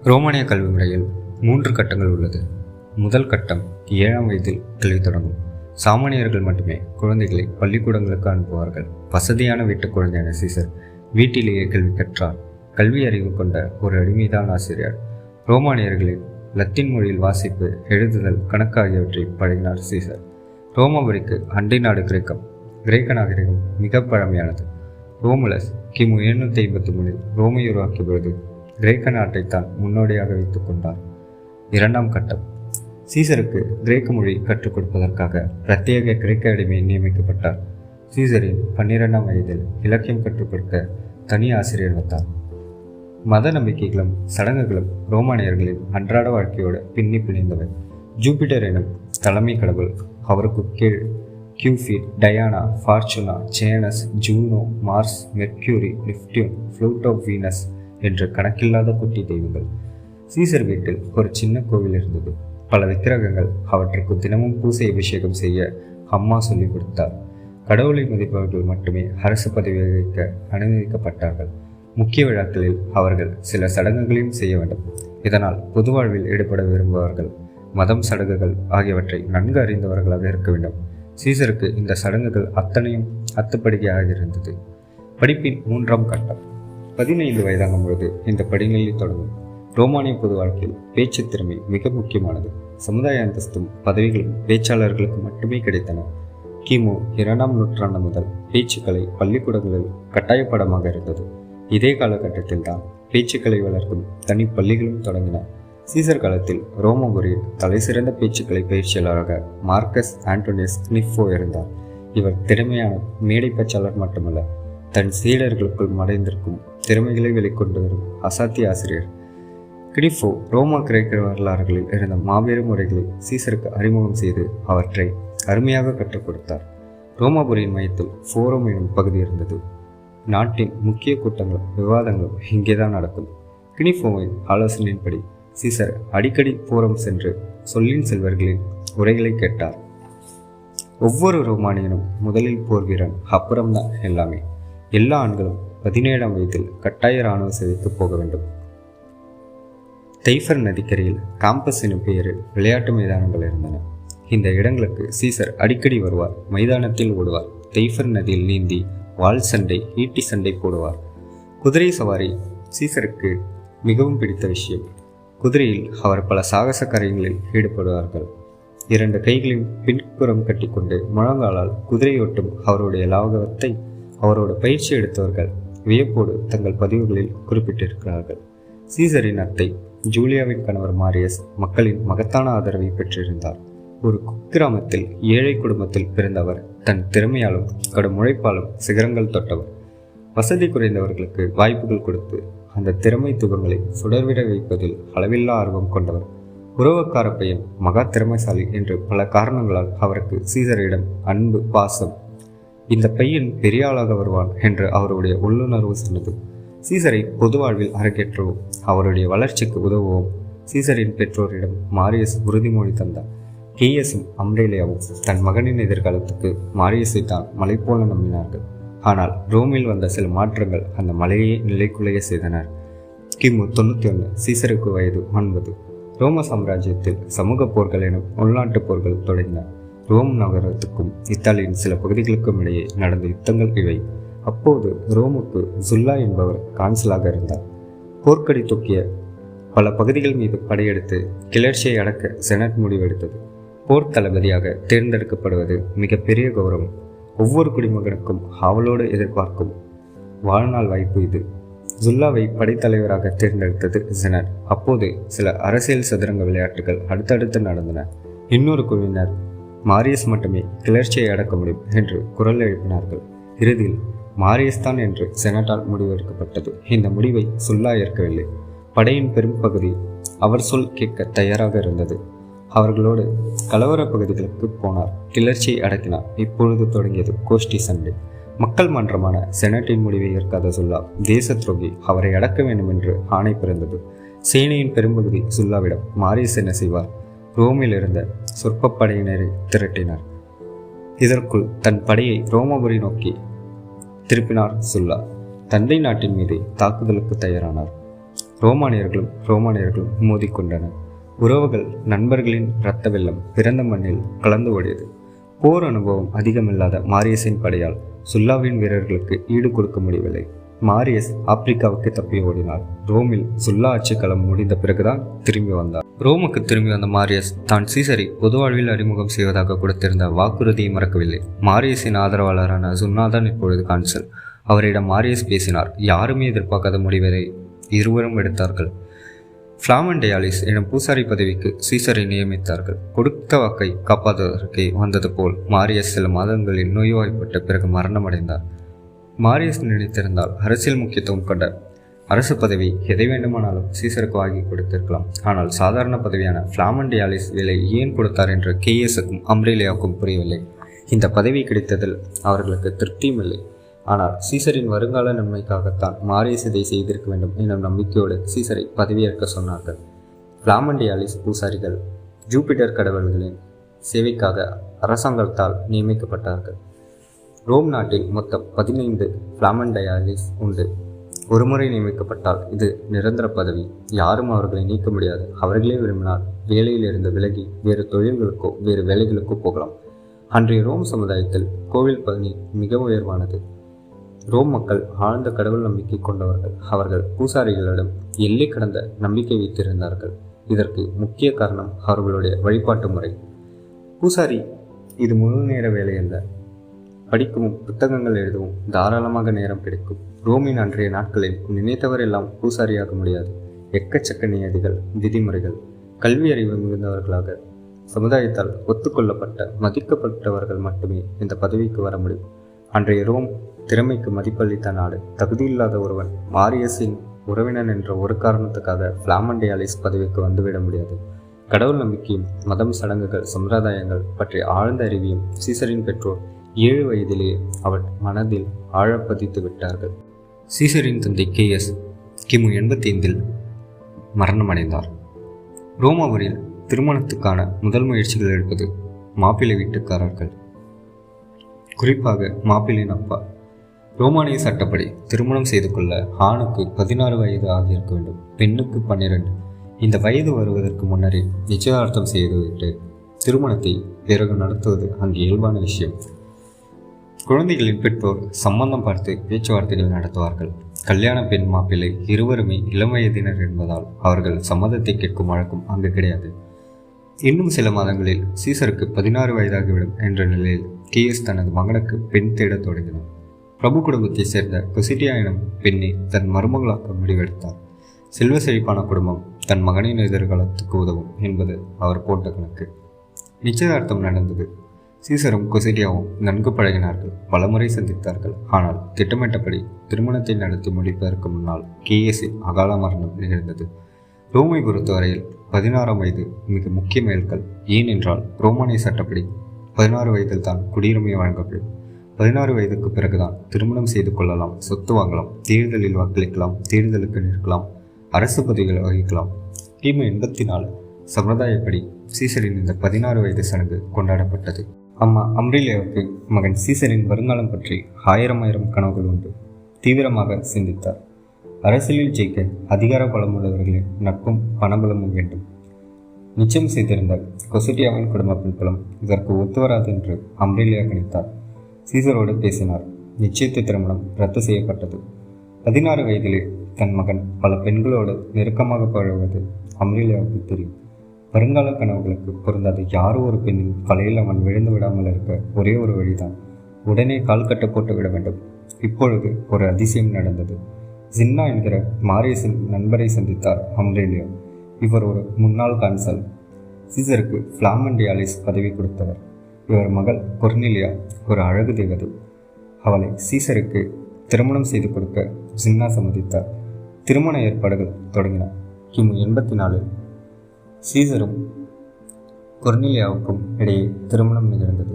ரோமானிய கல்வி முறையில் 3 கட்டங்கள் உள்ளது. முதல் கட்டம் 7ஆம் வயதில் கல்வி தொடங்கும். சாமானியர்கள் மட்டுமே குழந்தைகளை பள்ளிக்கூடங்களுக்கு அனுப்புவார்கள். வசதியான வீட்டு குழந்தையான சீசர் வீட்டிலேயே கல்வி கற்றார். கல்வி அறிவு கொண்ட ஒரு அடிமைதான் ஆசிரியர். ரோமானியர்களின் லத்தீன் மொழியில் வாசிப்பு, எழுதுதல், கணக்கு ஆகியவற்றை பழகினார் சீசர். ரோமாபுரிக்கு அண்டை நாடு கிரேக்கம். கிரேக்க நாகரிகம் மிக பழமையானது. ரோமுலஸ் கிமு 753 ரோமை உருவாக்கிய பொழுது கிரேக்க நாட்டை தான் முன்னோடியாக வைத்துக் கொண்டார். 2ஆம் கட்டம். சீசருக்கு கிரேக்க மொழி கற்றுக் கொடுப்பதற்காக பிரத்யேக கிரேக்க அடிமை நியமிக்கப்பட்டார். சீசரின் 12ஆம் வயதில் இலக்கியம் கற்றுக் கொடுக்க தனி ஆசிரியர் வந்தார். மத நம்பிக்கைகளும் சடங்குகளும் ரோமானியர்களின் அன்றாட வாழ்க்கையோடு பின்னி பிணைந்தவை. ஜூபிட்டர் எனும் தலைமை கடவுள், அவருக்கு கீழ் Cupid, Diana, Fortuna, Janus, Juno, Mars, Mercury, Neptune, Pluto, Venus என்று கணக்கில்லாத குட்டி தெய்வங்கள். சீசர் வீட்டில் ஒரு சின்ன கோவில் இருந்தது. பல விக்கிரகங்கள். அவற்றுக்கு தினமும் பூசை அபிஷேகம் செய்ய அம்மா சொல்லிக் கொடுத்தார். கடவுளை மதிப்பவர்கள் மட்டுமே அரசு பதவி வகிக்க அனுமதிக்கப்பட்டார்கள். முக்கிய விழாக்களில் அவர்கள் சில சடங்குகளையும் செய்ய வேண்டும். இதனால் பொது வாழ்வில் ஈடுபட விரும்புவார்கள். மதம், சடங்குகள் ஆகியவற்றை நன்கு அறிந்தவர்களாக இருக்க வேண்டும். சீசருக்கு இந்த சடங்குகள் அத்தனையும் அத்துப்படியாக இருந்தது. படிப்பின் 3ஆம் கட்டம். 15 வயதாகும் பொழுது இந்த படிநிலை தொடங்கும். ரோமானிய பொது வாழ்க்கையில் பேச்சு திறமை மிக முக்கியமானது. சமுதாய அந்தஸ்தும் பதவிகளும் பேச்சாளர்களுக்கு மட்டுமே கிடைத்தன. கிமு 2ஆம் நூற்றாண்டு முதல் பேச்சுக்களை பள்ளிக்கூடங்களில் கட்டாய பாடமாக இருந்தது. இதே காலகட்டத்தில் தான் பேச்சுக்களை வளர்க்கும் தனி பள்ளிகளும் தொடங்கின. சீசர் காலத்தில் ரோமாபுரியில் தலைசிறந்த பேச்சுக்களை பயிற்சியாளராக மார்க்கஸ் ஆண்டோனியஸ் கினிஃபோ இருந்தார். இவர் திறமையான மேடை பேச்சாளர் மட்டுமல்ல, தன் சீடர்களுக்குள் மறைந்திருக்கும் திறமைகளை வெளிக்கொண்டு வரும் அசாத்திய ஆசிரியர். கினிஃபோ ரோமா கிரேக்க வரலாறுகளில் இருந்த மாபெரும் முறைகளை சீசருக்கு அறிமுகம் செய்து அவற்றை அருமையாக கற்றுக் கொடுத்தார். ரோமாபுரியின் மையத்தில் ஃபோரம் எனும் பகுதி இருந்தது. நாட்டின் முக்கிய கூட்டங்களும் விவாதங்களும் இங்கேதான் நடக்கும். கினிஃபோவின் ஆலோசனையின்படி சீசர் அடிக்கடி ஃபோரம் சென்று சொல்லின் செல்வர்களின் உரைகளை கேட்டார். ஒவ்வொரு ரோமானியனும் முதலில் போர் வீரன், அப்புறம்தான் எல்லாமே. எல்லா ஆண்களும் 17ஆம் வயதில் கட்டாய இராணுவ சேவைக்கு போக வேண்டும். தைஃபர் நதிக்கரையில் காம்பஸ் எனும் பெயரில் விளையாட்டு மைதானங்கள் இருந்தன. இந்த இடங்களுக்கு சீசர் அடிக்கடி வருவார். மைதானத்தில் ஓடுவார். தைஃபர் நதியில் நீந்தி வால் சண்டை, ஈட்டி சண்டை போடுவார். குதிரை சவாரி சீசருக்கு மிகவும் பிடித்த விஷயம். குதிரையில் அவர் பல சாகச காரியங்களில் ஈடுபடுவார்கள். 2 கைகளையும் பின்புறம் கட்டிக்கொண்டு முழங்காலால் குதிரையோட்டும் அவருடைய லாகவத்தை அவரோட பயிற்சி எடுத்தவர்கள் வியப்போடு தங்கள் பதிவுகளில் குறிப்பிட்டிருக்கிறார்கள். சீசரின் அத்தை ஜூலியாவின் கணவர் மாரியஸ் மக்களின் மகத்தான ஆதரவை பெற்றிருந்தார். ஒரு குக்கிராமத்தில் ஏழை குடும்பத்தில் பிறந்தவர். தன் திறமையாலும் கடும் உழைப்பாலும் சிகரங்கள் தொட்டவர். வசதி குறைந்தவர்களுக்கு வாய்ப்புகள் கொடுத்து அந்த திறமை துகங்களை சுடர்விட வைப்பதில் அளவில்லா ஆர்வம் கொண்டவர். உறவுக்கார பையன், மகா திறமைசாலி என்று பல காரணங்களால் அவருக்கு சீசரிடம் அன்பு, பாசம். இந்த பையன் பெரிய ஆளாக வருவான் என்று அவருடைய உள்ளுணர்வு சொன்னது. சீசரை பொது வாழ்வில் அரங்கேற்றவும் அவருடைய வளர்ச்சிக்கு உதவுவோம் சீசரின் பெற்றோரிடம் மாரியஸ் உறுதிமொழி தந்தார். கேயஸும் அம்ரேலியாவும் தன் மகனின் எதிர்காலத்துக்கு மாரியஸை தான் மலை போல நம்பினார்கள். ஆனால் ரோமில் வந்த சில மாற்றங்கள் அந்த மலையை நிலைக்குலைய செய்தனர். கிமு 91 சீசருக்கு வயது 9. ரோம சாம்ராஜ்யத்தில் சமூக போர்கள் எனும் உள்நாட்டு போர்கள் தொடங்கின. ரோம் நகரத்துக்கும் இத்தாலியின் சில பகுதிகளுக்கும் இடையே நடந்த யுத்தங்கள் இவை. அப்போது ரோமுக்கு சுல்லா என்பவர் கான்சலாக இருந்தார். போர்க்கடி தூக்கிய பல பகுதிகள் மீது படையெடுத்து கிளர்ச்சியை அடக்க செனட் முடிவெடுத்தது. போர் தளபதியாக தேர்ந்தெடுக்கப்படுவது மிகப்பெரிய கௌரவம். ஒவ்வொரு குடிமகனுக்கும் ஆவலோடு எதிர்பார்க்கும் வாழ்நாள் வாய்ப்பு இது. சுல்லாவை படைத்தலைவராக தேர்ந்தெடுத்தது செனட். அப்போது சில அரசியல் சதுரங்க விளையாட்டுகள் அடுத்தடுத்து நடந்தன. இன்னொரு குழுவினர் மாரியஸ் மட்டுமே கிளர்ச்சியை அடக்க முடியும் என்று குரல் எழுப்பினார்கள். இறுதியில் மாரியஸ் தான் என்று செனட்டால் முடிவெடுக்கப்பட்டது. இந்த முடிவை சுல்லா ஏற்கவில்லை. படையின் பெரும் பகுதி அவர் சொல் கேட்க தயாராக இருந்தது. அவர்களோடு கலவர பகுதிகளுக்கு போனார். கிளர்ச்சியை அடக்கினார். இப்பொழுது தொடங்கியது கோஷ்டி சண்டை. மக்கள் மன்றமான செனட்டின் முடிவை ஏற்காத சுல்லா தேச துரோகி, அவரை அடக்க வேண்டும் என்று ஆணை பிறந்தது. சேனையின் பெரும்பகுதி சுல்லாவிடம். மாரியஸ் என்ன செய்வார்? ரோமில் இருந்த சொற்பப்படையினரை திரட்டினார். இதற்குள் தன் படையை ரோமாபுரி நோக்கி திருப்பினார் சுல்லா. தந்தை நாட்டின் மீது தாக்குதலுக்கு தயாரானார். ரோமானியர்களும் மோதிக்கொண்டனர். உறவுகள், நண்பர்களின் இரத்த வெள்ளம் பிறந்த மண்ணில் கலந்து ஓடியது. போர் அனுபவம் அதிகமில்லாத மாரியஸின் படையால் சுல்லாவின் வீரர்களுக்கு ஈடு கொடுக்க முடியவில்லை. மாரியஸ் ஆப்பிரிக்காவுக்கு தப்பி ஓடினார். ரோமில் சுல்லா ஆட்சிக்காலம் முடிந்த பிறகுதான் திரும்பி வந்தார். ரோமுக்கு திரும்பி வந்த மாரியஸ் தான் சீசரை பொது வாழ்வில் அறிமுகம் செய்வதாக கொடுத்திருந்த வாக்குறுதியை மறக்கவில்லை. மாரியஸின் ஆதரவாளரான சுன்னாதான் இப்பொழுது கான்சல். அவரிடம் மாரியஸ் பேசினார். யாருமே எதிர்பார்க்காத முடிவை இருவரும் எடுத்தார்கள். பிளாமண்டியாலிஸ் எனும் பூசாரி பதவிக்கு சீசரை நியமித்தார்கள். கொடுத்த வாக்கை காப்பாற்றுவதற்கு வந்தது போல் மாரியஸ் சில மாதங்களில் நோய்வாய்ப்பட்ட பிறகு மரணமடைந்தார். மாரியஸ் நினைத்திருந்தால் அரசியல் முக்கியத்துவம் கொண்ட அரசு பதவி எதை வேண்டுமானாலும் சீசருக்கு வாங்கி கொடுத்திருக்கலாம். ஆனால் சாதாரண பதவியான பிளாமண்டியாலிஸ் வேலை ஏன் கொடுத்தார் என்று கேஎஸுக்கும் அம்ரேலியாவுக்கும் புரியவில்லை. இந்த பதவி கிடைத்ததில் அவர்களுக்கு திருப்தியும் இல்லை. ஆனால் சீசரின் வருங்கால நன்மைக்காகத்தான் மாரியஸ் இதை செய்திருக்க வேண்டும் எனும் நம்பிக்கையோடு சீசரை பதவியேற்க சொன்னார்கள். பிளாமண்டியாலிஸ் பூசாரிகள் ஜூபிட்டர் கடவுள்களின் சேவைக்காக அரசாங்கத்தால் நியமிக்கப்பட்டார்கள். ரோம் நாட்டில் மொத்தம் 15 பிளாமண்டியாலிஸ் உண்டு. ஒருமுறை நியமிக்கப்பட்டால் இது நிரந்தர பதவி. யாரும் அவர்களை நீக்க முடியாது. அவர்களே விரும்பினால் வேலையில் இருந்து விலகி வேறு தொழில்களுக்கோ வேறு வேலைகளுக்கோ போகலாம். அன்றைய ரோம் சமுதாயத்தில் கோவில் பணி மிக உயர்வானது. ரோம் மக்கள் ஆழ்ந்த கடவுள் நம்பிக்கை கொண்டவர்கள். அவர்கள் பூசாரிகளிடம் எல்லை கடந்த நம்பிக்கை வைத்திருந்தார்கள். இதற்கு முக்கிய காரணம் அவர்களுடைய வழிபாட்டு முறை. பூசாரி இது முழு நேர வேலை அல்ல. படிக்கவும் புத்தகங்கள் எழுதவும் தாராளமாக நேரம் கிடைக்கும். ரோமின் அன்றைய நாட்களில் நினைத்தவர் எல்லாம் பூசாரியாக முடியாது. எக்கச்சக்க நியதிகள், விதிமுறைகள். கல்வி அறிவு மிகுந்தவர்களாக சமுதாயத்தால் ஒத்துக்கொள்ளப்பட்ட மதிக்கப்பட்டவர்கள் மட்டுமே இந்த பதவிக்கு வர முடியும். அன்றைய ரோம் திறமைக்கு மதிப்பளித்த நாடு. தகுதியில்லாத ஒருவன் மாரியஸின் உறவினன் என்ற ஒரு காரணத்துக்காக பிளாமண்டியாலிஸ் பதவிக்கு வந்துவிட முடியாது. கடவுள் நம்பிக்கையும் மதம், சடங்குகள், சம்பிரதாயங்கள் பற்றி ஆழ்ந்த அறிவியும் சீசரின் பெற்றோர் 7 வயதிலேயே அவர் மனதில் ஆழப்பதித்து விட்டார்கள். சீசரின் தந்தை கேஎஸ் கிமு 85 மரணமடைந்தார். ரோமாவூரில் திருமணத்துக்கான முதல் முயற்சிகள் எடுப்பது மாப்பிள்ளை வீட்டுக்காரர்கள், குறிப்பாக மாப்பிள்ளையின் அப்பா. ரோமானிய சட்டப்படி திருமணம் செய்து கொள்ள ஆணுக்கு 16 வயது ஆகியிருக்க வேண்டும், பெண்ணுக்கு 12. இந்த வயது வருவதற்கு முன்னரே நிச்சயதார்த்தம் செய்துவிட்டு திருமணத்தை பிறகு நடத்துவது அங்கு இயல்பான விஷயம். குழந்தைகளின் பெற்றோர் சம்பந்தம் பார்த்து பேச்சுவார்த்தைகள் நடத்துவார்கள். கல்யாண பெண் மாப்பிள்ளை இருவருமே இளம் வயதினர் என்பதால் அவர்கள் சம்மதத்தை கேட்கும் வழக்கம் அங்கு கிடையாது. இன்னும் சில மாதங்களில் சீசருக்கு 16 வயதாகிவிடும் என்ற நிலையில் கேஎஸ் தனது மகனுக்கு பெண் தேடத் தொடங்கினார். பிரபு குடும்பத்தை சேர்ந்த கொசிட்டியா எனும் பெண்ணை தன் மருமகளாக்க முடிவெடுத்தார். செல்வ செழிப்பான குடும்பம் தன் மகனின் எதிர்காலத்துக்கு உதவும் என்பது அவர் போட்ட கணக்கு. நிச்சயதார்த்தம் நடந்தது. சீசரும் கொசிட்டியாவும் நன்கு பழகினார்கள். பலமுறை சந்தித்தார்கள். ஆனால் திட்டமிட்டபடி திருமணத்தை நடத்தி முடிப்பதற்கு முன்னால் கேஎஸின் அகால மரணம் நிகழ்ந்தது. ரோமை பொறுத்தவரையில் 16ஆம் வயது மிக முக்கிய மைல்கல். ஏனென்றால் ரோமானிய சட்டப்படி 16 வயதில் தான் குடியுரிமை வழங்கப்படும். 16 வயதுக்கு பிறகுதான் திருமணம் செய்து கொள்ளலாம், சொத்து வாங்கலாம், தேர்தலில் வாக்களிக்கலாம், தேர்தலுக்கு நிற்கலாம், அரசு பதவிகளை வகிக்கலாம். கிமு 84 சம்பிரதாயப்படி சீசரின் இந்த 16 வயது சடங்கு கொண்டாடப்பட்டது. அம்மா அம்ரேலியாவுக்கு மகன் சீசரின் வருங்காலம் பற்றி ஆயிரம் கனவுகள் உண்டு. தீவிரமாக சிந்தித்தார். அரசியலில் ஜெயிக்க அதிகார பலமுள்ளவர்களின் நட்பும் பணபலமும் வேண்டும். நிச்சயம் செய்திருந்த கொசிட்டியாவின் குடும்ப பின்புலம் இதற்கு ஒத்துவராது என்று அம்ரேலியா கணித்தார். சீசரோடு பேசினார். நிச்சயத்த திருமணம் ரத்து செய்யப்பட்டது. 16 வயதிலே தன் மகன் பல பெண்களோடு நெருக்கமாக பழகுவது அம்ரேலியாவுக்கு தெரியும். வருங்கால கனவுகளுக்கு பொருந்தாத யாரோ ஒரு பெண்ணின் வலையில் அவன் விழுந்து விடாமல் இருக்க ஒரே ஒரு வழிதான், உடனே கால் கட்ட போட்டு விட வேண்டும். இப்பொழுது ஒரு அதிசயம் நடந்தது. ஜின்னா என்கிற மாரியஸின் நண்பரை சந்தித்தார் அம்ரேலியா. இவர் ஒரு முன்னாள் கான்சல். சீசருக்கு பிளாமண்டியாலிஸ் பதவி கொடுத்தவர். இவர் மகள் கொர்னிலியா ஒரு அழகு தேவதை. அவளை சீசருக்கு திருமணம் செய்து கொடுக்க ஜின்னா சம்மதித்தார். திருமண ஏற்பாடுகள் தொடங்கின. கிமு 84 சீசரும் கொர்னிலியாவுக்கும் இடையே திருமணம் நிகழ்ந்தது.